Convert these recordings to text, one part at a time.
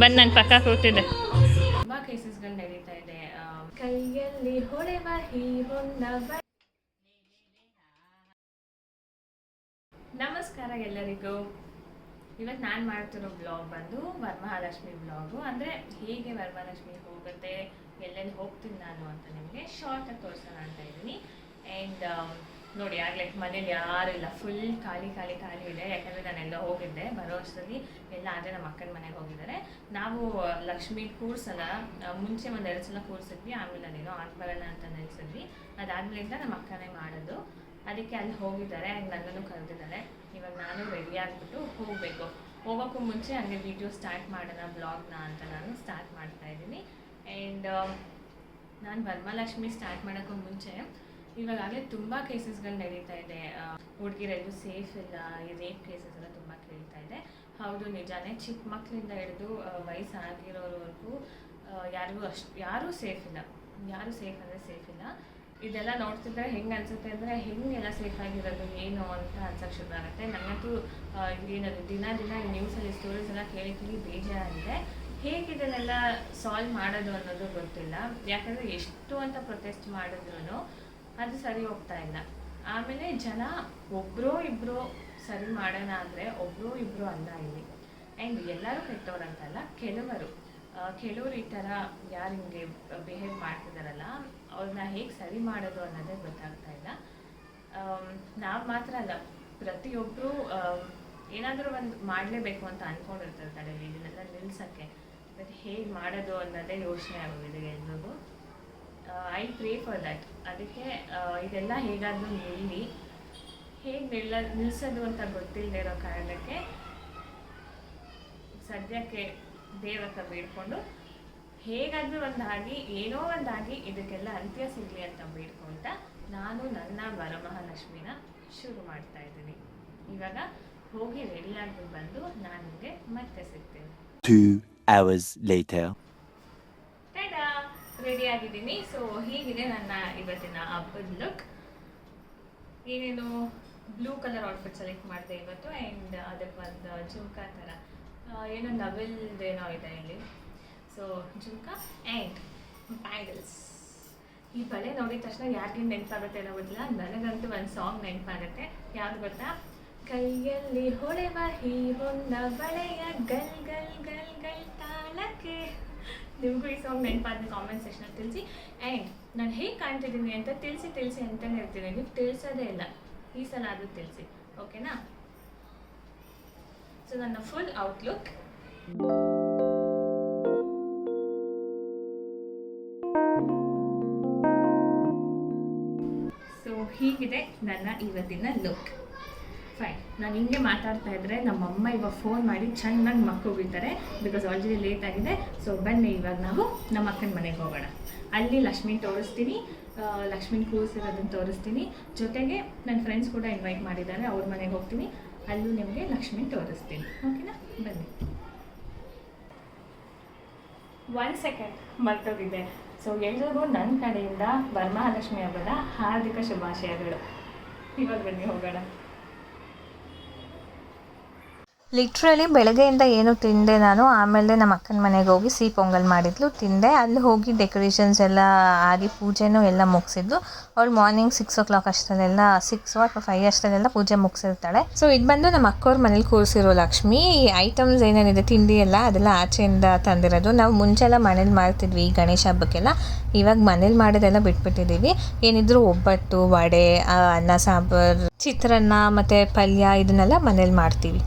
ಬಂದು ನನ್ನ ಪಕ್ಕ ಕೂತಿದ್ದೆ. ತುಂಬ ಕೇಸಸ್ಗಳು ನಡೀತಾ ಇದೆ. ಕೈಯಲ್ಲಿ ಹೊಳೆವ ಹೀರೊಂದ. ನಮಸ್ಕಾರ ಎಲ್ಲರಿಗೂ. ಇವತ್ತು ನಾನು ಮಾಡ್ತಿರೋ ಬ್ಲಾಗ್ ಬಂದು ವರಮಹಾಲಕ್ಷ್ಮಿ ಬ್ಲಾಗು. ಅಂದರೆ ಹೇಗೆ ವರಮಹಾಲಕ್ಷ್ಮಿ ಹೋಗುತ್ತೆ, ಎಲ್ಲೆಲ್ಲಿ ಹೋಗ್ತೀನಿ ನಾನು ಅಂತ ನಿಮಗೆ ಶಾರ್ಟಾಗಿ ತೋರಿಸೋಣ ಅಂತ ಇದ್ದೀನಿ. ಆ್ಯಂಡ್ ನೋಡಿ, ಆಗಲೇ ಮನೇಲಿ ಯಾರು ಇಲ್ಲ, ಫುಲ್ ಖಾಲಿ ಇದೆ. ಯಾಕಂದರೆ ನಾನೆಲ್ಲ ಹೋಗಿದ್ದೆ, ಬರೋ ವರ್ಷದಲ್ಲಿ ಎಲ್ಲ ಆದರೆ ನಮ್ಮ ಅಕ್ಕನ ಮನೆಗೆ ಹೋಗಿದ್ದಾರೆ. ನಾವು ಲಕ್ಷ್ಮಿ ಕೂರ್ಸಲ್ಲ, ಮುಂಚೆ ಒಂದು 2 ಸಲ ಕೂರಿಸಿದ್ವಿ, ಆಮೇಲೆ ಅದೇನೋ ಬರೋಣ ಅಂತ ನೆನೆಸಿದ್ವಿ. ಅದಾದ್ಮೇಲಿಂದ ನಮ್ಮ ಅಕ್ಕನೇ ಮಾಡೋದು, ಅದಕ್ಕೆ ಅಲ್ಲಿ ಹೋಗಿದ್ದಾರೆ. ಆ್ಯಂಡ್ ನನ್ನನ್ನು ಕರೆದಿದ್ದಾರೆ. ಇವಾಗ ನಾನು ರೆಡಿ ಆಗಿಬಿಟ್ಟು ಹೋಗಬೇಕು. ಹೋಗೋಕ್ಕೂ ಮುಂಚೆ ಹಂಗೆ ವಿಡಿಯೋ ಸ್ಟಾರ್ಟ್ ಮಾಡೋಣ ಬ್ಲಾಗ್ನ ಅಂತ ನಾನು ಸ್ಟಾರ್ಟ್ ಮಾಡ್ತಾ ಇದ್ದೀನಿ. ಆ್ಯಂಡ್ ನಾನು ವರಮಹಾಲಕ್ಷ್ಮಿ ಸ್ಟಾರ್ಟ್ ಮಾಡೋಕ್ಕೂ ಮುಂಚೆ ಇವಾಗಲೇ ತುಂಬ ಕೇಸಸ್ಗಳು ನಡೀತಾ ಇದೆ. ಹುಡುಗಿರೆಲ್ಲೂ ಸೇಫ್ ಇಲ್ಲ, ಈ ರೇಪ್ ಕೇಸಸ್ ಎಲ್ಲ ತುಂಬ ಕೇಳ್ತಾ ಇದೆ. ಹೌದು, ನಿಜಾನೇ. ಚಿಕ್ಕ ಮಕ್ಕಳಿಂದ ಹಿಡಿದು ವಯಸ್ಸಾಗಿರೋರ್ವರೆಗೂ ಯಾರೂ ಸೇಫ್ ಇಲ್ಲ. ಯಾರೂ ಸೇಫ್ ಅಂದರೆ ಸೇಫ್ ಇಲ್ಲ. ಇದೆಲ್ಲ ನೋಡ್ತಿದ್ರೆ ಹೆಂಗೆ ಅನಿಸುತ್ತೆ ಅಂದರೆ, ಹೆಂಗೆಲ್ಲ ಸೇಫ್ ಆಗಿರೋದು ಏನು ಅಂತ ಅನ್ಸೋಕ್ಕೆ ಶುರು ಆಗುತ್ತೆ. ನನಗಂತೂ ಏನದು ದಿನ ಈ ನ್ಯೂಸಲ್ಲಿ ಸ್ಟೋರೀಸ್ ಎಲ್ಲ ಕೇಳಿ ಬೇಜಾರಾಗಿದೆ. ಹೇಗಿದನ್ನೆಲ್ಲ ಸಾಲ್ವ್ ಮಾಡೋದು ಅನ್ನೋದು ಗೊತ್ತಿಲ್ಲ. ಯಾಕಂದರೆ ಎಷ್ಟು ಅಂತ ಪ್ರೊಟೆಸ್ಟ್ ಮಾಡಿದ್ರು ಅದು ಸರಿ ಹೋಗ್ತಾ ಇಲ್ಲ. ಆಮೇಲೆ ಜನ ಒಬ್ಬರೋ ಇಬ್ಬರು ಸರಿ ಮಾಡೋಣ ಅಂದರೆ ಒಬ್ಬರೋ ಇಬ್ಬರು ಅಲ್ಲ ಇಲ್ಲಿ. ಆ್ಯಂಡ್ ಎಲ್ಲರೂ ಕೆಟ್ಟವ್ರಂತಲ್ಲ, ಕೆಲವರು ಈ ಥರ ಯಾರು ಹಿಂಗೆ ಬಿಹೇವ್ ಮಾಡ್ತಿದ್ದಾರಲ್ಲ, ಅವ್ರನ್ನ ಹೇಗೆ ಸರಿ ಮಾಡೋದು ಅನ್ನೋದೇ ಗೊತ್ತಾಗ್ತಾ ಇಲ್ಲ. ನಾವು ಮಾತ್ರ ಅಲ್ಲ, ಪ್ರತಿಯೊಬ್ಬರು ಏನಾದರೂ ಒಂದು ಮಾಡಲೇಬೇಕು ಅಂತ ಅಂದ್ಕೊಂಡಿರ್ತಾರೆ ಇದನ್ನೆಲ್ಲ ನಿಲ್ಸೋಕ್ಕೆ. ಬಟ್ ಹೇಗೆ ಮಾಡೋದು ಅನ್ನೋದೇ ಯೋಚನೆ ಆಗೋಗಿದೆ ಎಲ್ರಿಗೂ. I pray for that. ಅದಕ್ಕೆ ಇದೆಲ್ಲ ಹೇಗಾದರೂ ಹೇಗೆ ನಿಲ್ಲಿಸೋದು ಅಂತ ಗೊತ್ತಿಲ್ಲದೆ ಇರೋ ಕಾರಣಕ್ಕೆ ಸದ್ಯಕ್ಕೆ ದೇವ್ರ ಹತ್ರ ಬೇಡ್ಕೊಂಡು ಹೇಗಾದರೂ ಒಂದಾಗಿ ಏನೋ ಒಂದಾಗಿ ಇದಕ್ಕೆಲ್ಲ ಅಂತ್ಯ ಸಿಗಲಿ ಅಂತ ಬೇಡ್ಕೊಳ್ತಾ ನಾನು ನನ್ನ ವರಮಹಾಲಕ್ಷ್ಮಿನ ಶುರು ಮಾಡ್ತಾ ಇದ್ದೀನಿ. ಇವಾಗ ಹೋಗಿ ರೆಡಿಯಾಗಿ ಬಂದು ನಾನು ನಿಮಗೆ ಮತ್ತೆ ಸಿಗ್ತೀನಿ. 2 hours later. ರೆಡಿ ಆಗಿದ್ದೀನಿ. ಸೊ ಹೀಗಿದೆ ನನ್ನ ಇವತ್ತಿನ ಹಬ್ಬದ ಲುಕ್. ಏನೇನು ಬ್ಲೂ ಕಲರ್ ಔಟ್ಫಿಟ್ ಸೆಲೆಕ್ಟ್ ಮಾಡಿದೆ ಇವತ್ತು. ಆ್ಯಂಡ್ ಅದಕ್ಕೆ ಒಂದು ಜುಮ್ಕಾ ಥರ ಏನೋ ನವಿಲ್ದೇನೋ ಇದೆ ಇಲ್ಲಿ. So jhumka and bangles. ಈ ಬಳೆ ನೋಡಿದ ತಕ್ಷಣ ಯಾರಿಗಿಂತ ನೆನಪಾಗುತ್ತೆ ಅನ್ನೋ ಗೊತ್ತಿಲ್ಲ, ನನಗಂತೂ ಒಂದು ಸಾಂಗ್ ನೆನಪಾಗುತ್ತೆ. ಯಾವ್ದು ಗೊತ್ತಾ? ಕೈಯಲ್ಲಿ ಹೊಳೆವ ಹೀರೊಂದ ಬಳೆಯ ಗಲ್ ಗಲ್ ಗಲ್ ಗಲ್ ತಾಳಕ್ಕೆ. ನಿಮಗೂ ಈ ಸಾಂಗ್ ನೆನಪಾದ ಕಾಮೆಂಟ್ ಸೆಕ್ಷನಲ್ಲಿ ತಿಳಿಸಿ. ಆ್ಯಂಡ್ ನಾನು ಹೇಗೆ ಕಾಣ್ತಿದ್ದೀನಿ ಅಂತ ತಿಳಿಸಿ ಅಂತಲೇ ಇರ್ತೀನಿ. ನೀವು ತಿಳಿಸೋದೇ ಇಲ್ಲ, ಈ ಸಲ ಆದರೂ ತಿಳಿಸಿ, ಓಕೆನಾ? ಸೊ ನನ್ನ ಫುಲ್ ಔಟ್ಲುಕ್. ಸೊ ಹೀಗಿದೆ ನನ್ನ ಇವತ್ತಿನ ಲುಕ್. ಫೈನ್. ನಾನು ಹಿಂಗೆ ಮಾತಾಡ್ತಾ ಇದ್ದರೆ ನಮ್ಮಮ್ಮ ಇವಾಗ ಫೋನ್ ಮಾಡಿ ಚೆನ್ನಾಗಿ ಮಕ್ಕೋಗಿರ್ತಾರೆ, ಬಿಕಾಸ್ ಆಲ್ರೆಡಿ ಲೇಟ್ ಆಗಿದೆ. ಸೊ ಬನ್ನಿ, ಇವಾಗ ನಾವು ನಮ್ಮ ಅಕ್ಕನ ಮನೆಗೆ ಹೋಗೋಣ. ಅಲ್ಲಿ ಲಕ್ಷ್ಮೀನ ತೋರಿಸ್ತೀನಿ, ಲಕ್ಷ್ಮೀನ ಕೂರಿಸಿರೋದನ್ನು ತೋರಿಸ್ತೀನಿ. ಜೊತೆಗೆ ನನ್ನ ಫ್ರೆಂಡ್ಸ್ ಕೂಡ ಇನ್ವೈಟ್ ಮಾಡಿದ್ದಾರೆ, ಅವ್ರ ಮನೆಗೆ ಹೋಗ್ತೀನಿ. ಅಲ್ಲೂ ನಿಮಗೆ ಲಕ್ಷ್ಮೀನ ತೋರಿಸ್ತೀನಿ, ಓಕೆನಾ? ಬನ್ನಿ. 1 ಸೆಕೆಂಡ್ ಮರ್ತೋಗಿದ್ದೆ. ಸೊ ಎಲ್ರಿಗೂ ನನ್ನ ಕಡೆಯಿಂದ ವರಮಹಾಲಕ್ಷ್ಮಿ ಹಬ್ಬದ ಹಾರ್ದಿಕ ಶುಭಾಶಯಗಳು. ಇವಾಗ ಬನ್ನಿ ಹೋಗೋಣ. ಲಿಟ್ರಲಿ ಬೆಳಗ್ಗೆಯಿಂದ ಏನು ತಿಂದೆ ನಾನು. ಆಮೇಲೆ ನಮ್ಮ ಅಕ್ಕನ ಮನೆಗೆ ಹೋಗಿ ಸಿಹಿ ಪೊಂಗಲ್ ಮಾಡಿದ್ಲು, ತಿಂದೆ. ಅಲ್ಲಿ ಹೋಗಿ ಡೆಕೋರೇಷನ್ಸ್ ಎಲ್ಲ ಆಗಿ ಪೂಜೆನೂ ಎಲ್ಲ ಮುಗಿಸಿದ್ಲು. ಅವಳು ಮಾರ್ನಿಂಗ್ 6 o'clock ಅಷ್ಟರಲ್ಲೆಲ್ಲ 6 or 5 ಅಷ್ಟರಲ್ಲೆಲ್ಲ ಪೂಜೆ ಮುಗಿಸಿರ್ತಾಳೆ. ಸೊ ಇದು ಬಂದು ನಮ್ಮ ಅಕ್ಕವ್ರ ಮನೇಲಿ ಕೂರಿಸಿರೋ ಲಕ್ಷ್ಮಿ. ಈ ಐಟಮ್ಸ್ ಏನೇನಿದೆ ತಿಂಡಿ ಎಲ್ಲ ಅದೆಲ್ಲ ಆಚೆಯಿಂದ ತಂದಿರೋದು. ನಾವು ಮುಂಚೆಲ್ಲ ಮನೇಲಿ ಮಾಡ್ತಿದ್ವಿ ಈ ಗಣೇಶ ಹಬ್ಬಕ್ಕೆಲ್ಲ. ಇವಾಗ ಮನೇಲಿ ಮಾಡೋದೆಲ್ಲ ಬಿಟ್ಬಿಟ್ಟಿದ್ದೀವಿ. ಏನಿದ್ರು ಒಬ್ಬಟ್ಟು, ವಡೆ, ಅನ್ನ ಸಾಂಬಾರು, ಚಿತ್ರಾನ್ನ ಮತ್ತು ಪಲ್ಯ ಇದನ್ನೆಲ್ಲ ಮನೇಲಿ ಮಾಡ್ತೀವಿ.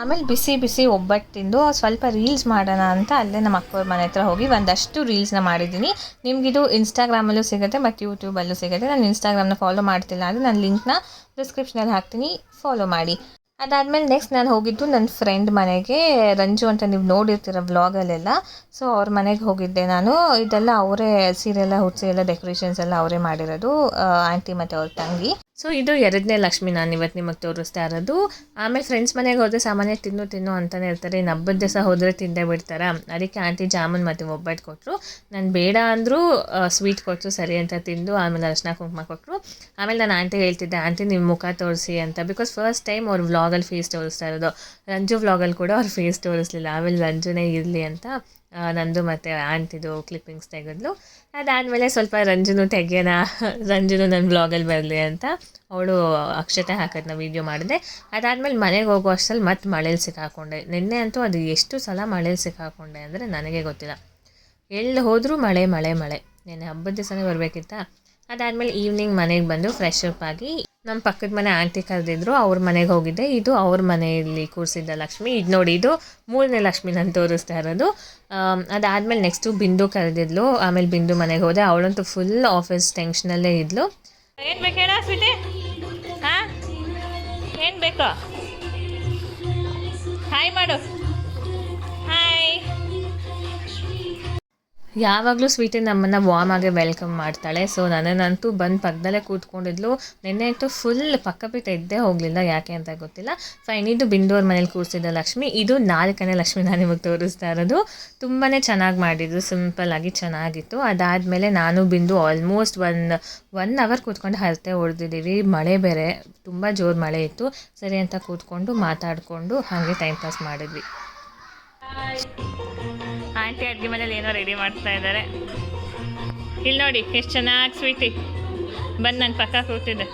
ಆಮೇಲೆ ಬಿಸಿ ಬಿಸಿ ಒಬ್ಬಟ್ಟು ತಿಂದು ಸ್ವಲ್ಪ ರೀಲ್ಸ್ ಮಾಡೋಣ ಅಂತ ಅಲ್ಲೇ ನಮ್ಮ ಅಕ್ಕವ್ರ ಮನೆ ಹತ್ರ ಹೋಗಿ ಒಂದಷ್ಟು ರೀಲ್ಸ್ನ ಮಾಡಿದ್ದೀನಿ. ನಿಮಗಿದು ಇನ್ಸ್ಟಾಗ್ರಾಮಲ್ಲೂ ಸಿಗುತ್ತೆ ಮತ್ತು ಯೂಟ್ಯೂಬಲ್ಲೂ ಸಿಗುತ್ತೆ. ನಾನು ಇನ್ಸ್ಟಾಗ್ರಾಮ್ನ ಫಾಲೋ ಮಾಡ್ತಿಲ್ಲ ಅಂದರೆ ನಾನು ಲಿಂಕ್ನ ಡಿಸ್ಕ್ರಿಪ್ಷನಲ್ಲಿ ಹಾಕ್ತೀನಿ, ಫಾಲೋ ಮಾಡಿ. ಅದಾದಮೇಲೆ ನೆಕ್ಸ್ಟ್ ನಾನು ಹೋಗಿದ್ದು ನನ್ನ ಫ್ರೆಂಡ್ ಮನೆಗೆ, ರಂಜು ಅಂತ ನೀವು ನೋಡಿರ್ತೀರ ವ್ಲಾಗಲ್ಲೆಲ್ಲ. ಸೊ ಅವ್ರ ಮನೆಗೆ ಹೋಗಿದ್ದೆ ನಾನು. ಇದೆಲ್ಲ ಅವರೇ ಸೀರೆಲ್ಲ ಹುಡ್ಸಿ ಎಲ್ಲ ಡೆಕೋರೇಷನ್ಸ್ ಎಲ್ಲ ಅವರೇ ಮಾಡಿರೋದು, ಆಂಟಿ ಮತ್ತು ಅವ್ರ ತಂಗಿ. ಸೊ ಇದು 2ನೇ ಲಕ್ಷ್ಮಿ ನಾನು ಇವತ್ತು ನಿಮಗೆ ತೋರಿಸ್ತಾ ಇರೋದು. ಆಮೇಲೆ ಫ್ರೆಂಡ್ಸ್ ಮನೆಗೆ ಹೋದರೆ ಸಾಮಾನ್ಯ ತಿನ್ನು ಅಂತಲೇ ಇರ್ತಾರೆ. ಇನ್ನು ಹಬ್ಬದ ದಿವಸ ಹೋದರೆ ತಿಂದೇ ಬಿಡ್ತಾರೆ. ಅದಕ್ಕೆ ಆಂಟಿ ಜಾಮೂನ್ ಮತ್ತು ಒಬ್ಬಟ್ಟು ಕೊಟ್ಟರು. ನಾನು ಬೇಡ ಅಂದರೂ ಸ್ವೀಟ್ ಕೊಟ್ಟರು, ಸರಿ ಅಂತ ತಿಂದು ಆಮೇಲೆ ಅರಿಶಿನ ಕುಂಕುಮ ಕೊಟ್ಟರು. ಆಮೇಲೆ ನಾನು ಆಂಟಿಗೆ ಹೇಳ್ತಿದ್ದೆ, ಆಂಟಿ ನಿಮ್ಮ ಮುಖ ತೋರಿಸಿ ಅಂತ. ಬಿಕಾಸ್ ಫಸ್ಟ್ ಟೈಮ್ ಅವ್ರ ವ್ಲಾಗಲ್ಲಿ ಫೇಸ್ ತೋರಿಸ್ತಾ ಇರೋದು. ರಂಜು ವ್ಲಾಗಲ್ಲಿ ಕೂಡ ಅವ್ರು ಫೇಸ್ ತೋರಿಸ್ಲಿಲ್ಲ. ಆಮೇಲೆ ರಂಜುನೇ ಇರಲಿ ಅಂತ ನಂದು ಮತ್ತು ಆಂಟಿದು ಕ್ಲಿಪ್ಪಿಂಗ್ಸ್ ತೆಗೆದ್ಲು. ಅದಾದಮೇಲೆ ಸ್ವಲ್ಪ ರಂಜುನು ತೆಗಿಯೋಣ, ರಂಜುನು ನನ್ನ ಬ್ಲಾಗಲ್ಲಿ ಬರಲಿ ಅಂತ ಅವಳು ಅಕ್ಷತೆ ಹಾಕೋದನ್ನ ವೀಡಿಯೋ ಮಾಡಿದೆ. ಅದಾದಮೇಲೆ ಮನೆಗೆ ಹೋಗೋ ಅಷ್ಟರಲ್ಲಿ ಮತ್ತೆ ಮಳೇಲಿ ಸಿಕ್ಕಾಕೊಂಡೆ. ನಿನ್ನೆ ಅಂತೂ ಅದು ಎಷ್ಟು ಸಲ ಮಳೇಲಿ ಸಿಕ್ಕಾಕೊಂಡೆ ಅಂದರೆ ನನಗೆ ಗೊತ್ತಿಲ್ಲ. ಎಲ್ಲಿ ಹೋದರೂ ಮಳೆ. ನೆನ್ನೆ ಹಬ್ಬದ ದಿವಸನೇ ಬರಬೇಕಿತ್ತಾ. ಅದಾದಮೇಲೆ ಈವ್ನಿಂಗ್ ಮನೆಗೆ ಬಂದು ಫ್ರೆಶ್ ಅಪ್ ಆಗಿ ನಮ್ಮ ಪಕ್ಕದ ಮನೆ ಆಂಟಿ ಕರೆದಿದ್ರು, ಅವ್ರ ಮನೆಗೆ ಹೋಗಿದ್ದೆ. ಇದು ಅವ್ರ ಮನೆಯಲ್ಲಿ ಕೂರಿಸಿದ್ದ ಲಕ್ಷ್ಮಿ. ಇದು ನೋಡಿ, ಇದು 3ನೇ ಲಕ್ಷ್ಮಿ ನಾನು ತೋರಿಸ್ತಾ ಇರೋದು. ಅದಾದಮೇಲೆ ನೆಕ್ಸ್ಟು ಬಿಂದು ಕರೆದಿದ್ಲು. ಆಮೇಲೆ ಬಿಂದು ಮನೆಗೆ ಹೋದೆ. ಅವಳಂತೂ ಫುಲ್ ಆಫೀಸ್ ಟೆನ್ಷನಲ್ಲೇ ಇದ್ಲು. ಏನು ಬೇಕು ಹೇಳ ಸ್ವೀಟಿ? ಹಾಂ, ಏನು ಬೇಕು? ಹಾಯ್ ಮಾಡು. ಹಾಯ್. ಯಾವಾಗಲೂ ಸ್ವೀಟಿ ನಮ್ಮನ್ನು ವಾರ್ಮ್ ಆಗಿ ವೆಲ್ಕಮ್ ಮಾಡ್ತಾಳೆ. ಸೊ ನನ್ನನ್ನಂತೂ ಬಂದು ಪಕ್ಕದಲ್ಲೇ ಕೂತ್ಕೊಂಡಿದ್ಲು. ನಿನ್ನೆ ಅಂತೂ ಫುಲ್ ಪಕ್ಕಪಿಟ್ಟು ಎದ್ದೇ ಹೋಗಲಿಲ್ಲ, ಯಾಕೆ ಅಂತ ಗೊತ್ತಿಲ್ಲ. ಫೈನ್, ಇದು ಬಿಂದೋರ್ ಮನೇಲಿ ಕೂರಿಸಿದ್ದ ಲಕ್ಷ್ಮಿ. ಇದು 4ನೇ ಲಕ್ಷ್ಮಿ ನಾನು ನಿಮಗೆ ತೋರಿಸ್ತಾ ಇರೋದು. ತುಂಬಾ ಚೆನ್ನಾಗಿ ಮಾಡಿದ್ದು, ಸಿಂಪಲ್ಲಾಗಿ ಚೆನ್ನಾಗಿತ್ತು. ಅದಾದಮೇಲೆ ನಾನು ಬಿಂದು ಆಲ್ಮೋಸ್ಟ್ ಒನ್ ಅವರ್ ಕೂತ್ಕೊಂಡು ಹರತೆ ಹೊಡೆದಿದ್ದೀವಿ. ಮಳೆ ಬೇರೆ ತುಂಬ ಜೋರು ಮಳೆ ಇತ್ತು. ಸರಿ ಅಂತ ಕೂತ್ಕೊಂಡು ಮಾತಾಡಿಕೊಂಡು ಹಾಗೆ ಟೈಮ್ ಪಾಸ್ ಮಾಡಿದ್ವಿ. ಆಂಟಿ ಅಡುಗೆ ಮನೇಲಿ ಏನೋ ರೆಡಿ ಮಾಡ್ತಾ ಇದ್ದಾರೆ. ಇಲ್ಲಿ ನೋಡಿ ಎಷ್ಟು ಚೆನ್ನಾಗಿ ಸ್ವೀಟಿ ಬಂದು ನನ್ನ ಪಕ್ಕ ಕೂತಿದ್ದೆ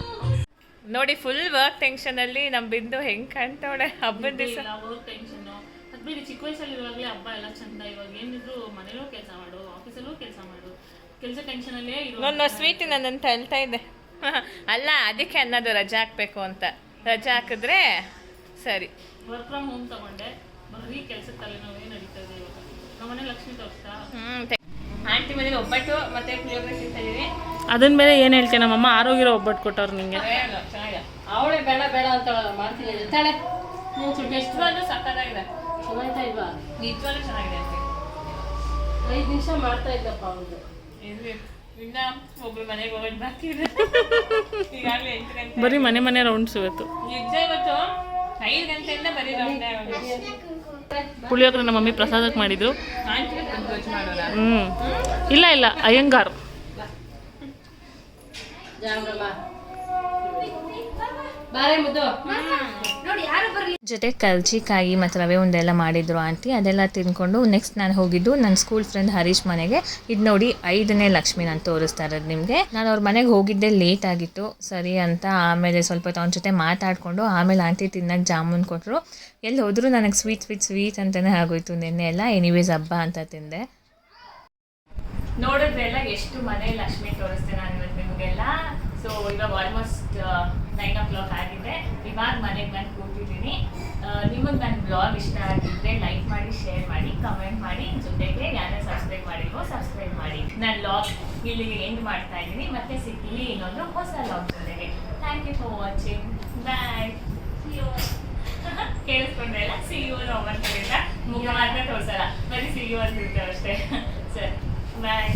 ನೋಡಿ. ಫುಲ್ ವರ್ಕ್ ಟೆನ್ಷನಲ್ಲಿ ನಮ್ಮ ಬಿಂದು ಹೆಂಗೆ ಕಾಣ್ತಾವಳೆ ಹಬ್ಬದ ದಿವಸ. ವರ್ಕ್ ಟೆನ್ಷನ್ನು ಅದು ಬಿಡಿ, ಚಿಕ್ಕ ವಯಸ್ಸಲ್ಲಿ ಇರುವಾಗಲೇ ಹಬ್ಬ ಎಲ್ಲ ಚಂದ. ಇವಾಗ ಏನಿದ್ರು ಮನೇಲೂ ಕೆಲಸ ಮಾಡು, ಆಫೀಸಲ್ಲೂ ಕೆಲಸ ಮಾಡು, ಕೆಲಸ ಟೆನ್ಷನಲ್ಲೇ ಇರೋ. ನನ್ನ ಸ್ವೀಟಿ ನನ್ನನ್ನು ತಳ್ತಾ ಇದೆ. ಅಲ್ಲ, ಅದಕ್ಕೆ ಅನ್ನೋದು ರಜೆ ಹಾಕಬೇಕು ಅಂತ. ರಜೆ ಹಾಕಿದ್ರೆ ಸರಿ. ವರ್ಕ್ ಫ್ರಮ್ ಹೋಮ್ ತಗೊಂಡೆ, ಬರೀ ಕೆಲಸದ ತಲೆನೋವೇ ನಡೀತಾ ಇದೆ ಇವಾಗ. ನಮ್ಮನೆ ಲಕ್ಷ್ಮಿ ತೋರಿಸ್ತಾ ಆಂಟಿ ಮನೇಲಿ ಒಬ್ಬಟ್ಟು ಮತ್ತೆ ಪುಳಿಯೋಗರೆ ತಿಂತಾ ಇದೀವಿ. ಅದನ್ನ ಮೇಲೆ ಏನು ಹೇಳ್ತೀನಿ, ನಮ್ಮಮ್ಮ ಆರೋಗ್ಯ ಒಬ್ಬಟ್ಟು ಕೊಟ್ಟವ್ರು ನಿಂಗೆ. ಚೆನ್ನಾಗಿದೆ. ಅವಳೆ ಬೇಡ ಬೇಡ ಅಂತ ಮಾಡ್ತೀನಿ ತಾಳೆ. ನಿಜವಾಗ್ಲೂ ಸಕ್ಕತ್ತಾಗಿದೆ. ಚೆನ್ನಾಯ್ತಾ ಇಲ್ವಾ? ನಿಜವಾಗ್ಲೂ ಚೆನ್ನಾಗಿದೆ ಅಂತ 5 ನಿಮಿಷ ಮಾಡ್ತಾ ಇದ್ದಪ್ಪ ಅವ್ರದ್ದು. ಇನ್ನ ಒಬ್ರು ಮನೆಗೆ ಹೋಗೋದು ಬಾಕಿ ಇದೆ. ಈಗಾಗಲೇ 8 ಗಂಟೆ. ಬರೀ ಮನೆ ರೌಂಡ್ಸ್ ಇವತ್ತು. ನಿಜ, ಇವತ್ತು 5 ಗಂಟೆಯಿಂದ ಬರೀ ರೌಂಡೇ ಪುಳಿಯೋಗರೆ ನಮ್ಮ ಮಮ್ಮಿ ಪ್ರಸಾದಕ್ಕೆ ಮಾಡಿದ್ರು. ಆಂಟಿ ಗೊಜ್ಜು ಮಾಡೋಣ. ಇಲ್ಲ ಅಯ್ಯಂಗಾರ್ ಬಾರೆ ಮುದ್ದು. ಜೊತೆ ಕರ್ಜಿಕಾಯಿ ಮತ್ತು ರವೆ ಉಂಡೆ ಮಾಡಿದ್ರು ಆಂಟಿ. ಅದೆಲ್ಲ ತಿಂದ್ಕೊಂಡು ನೆಕ್ಸ್ಟ್ ನಾನು ಹೋಗಿದ್ದು ನನ್ನ ಸ್ಕೂಲ್ ಫ್ರೆಂಡ್ ಹರೀಶ್ ಮನೆಗೆ. ಇದು ನೋಡಿ 5ನೇ ಲಕ್ಷ್ಮಿ ನಾನು ತೋರಿಸ್ತಾ ಇರೋದು ನಿಮಗೆ. ನಾನು ಅವ್ರ ಮನೆಗೆ ಹೋಗಿದ್ದೆ, ಲೇಟ್ ಆಗಿತ್ತು. ಸರಿ ಅಂತ ಆಮೇಲೆ ಸ್ವಲ್ಪ ಹೊತ್ತು ಅವನ ಜೊತೆ ಮಾತಾಡಿಕೊಂಡು ಆಮೇಲೆ ಆಂಟಿ ತಿನ್ನಕ್ಕೆ ಜಾಮೂನ್ ಕೊಟ್ಟರು. ಎಲ್ಲಿ ಹೋದರೂ ನನಗೆ ಸ್ವೀಟ್ ಅಂತಲೇ ಆಗೋಯ್ತು ನಿನ್ನೆ ಎಲ್ಲ. ಎನಿವೇಸ್ ಹಬ್ಬ ಅಂತ ತಿಂದೆ. ನೋಡಿದ್ರೆಲ್ಲ ಎಷ್ಟು ಮನೆ ಲಕ್ಷ್ಮಿ ತೋರಿಸ್ತೆ ನಾನು ಇವತ್ತು ನಿಮಗೆಲ್ಲ. ಸೊ ಇವಾಗ ಆಲ್ಮೋಸ್ಟ್ 9 o'clock ಆಗಿದೆ. ಇವಾಗ ಮನೆಗೆ ನಾನು ಕೂತಿದ್ದೀನಿ. ನಿಮಗೆ ನನ್ನ ಬ್ಲಾಗ್ ಇಷ್ಟ ಆಗಿದ್ರೆ ಲೈಕ್ ಮಾಡಿ, ಶೇರ್ ಮಾಡಿ, ಕಮೆಂಟ್ ಮಾಡಿ. ಜೊತೆಗೆ ಯಾರೇ ಸಬ್ಸ್ಕ್ರೈಬ್ ಮಾಡಿಲ್ವೋ ಸಬ್ಸ್ಕ್ರೈಬ್ ಮಾಡಿ. ನಾನು ಬ್ಲಾಗ್ ಇಲ್ಲಿಗೆ ಎಂಡ್ ಮಾಡ್ತಾ ಇದ್ದೀನಿ. ಮತ್ತೆ ಸಿಗ್ತೀನಿ ಇನ್ನೊಂದು ಹೊಸ ಬ್ಲಾಗ್ ಜೊತೆಗೆ. Thank you for watching. Bye. ಕೇಳಿಸ್ಕೊಂಡ್ರೆಲ್ಲ ಸಿ ಯು ಅಂತ ಮುಖ ಮಾತ್ರ ತೋರಿಸಲ್ಲ, ಬರೀ ಸಿ ಯು ಅಂತಿರ್ತೇವೆ ಅಷ್ಟೇ. ಸರಿ, ಬಾಯ್.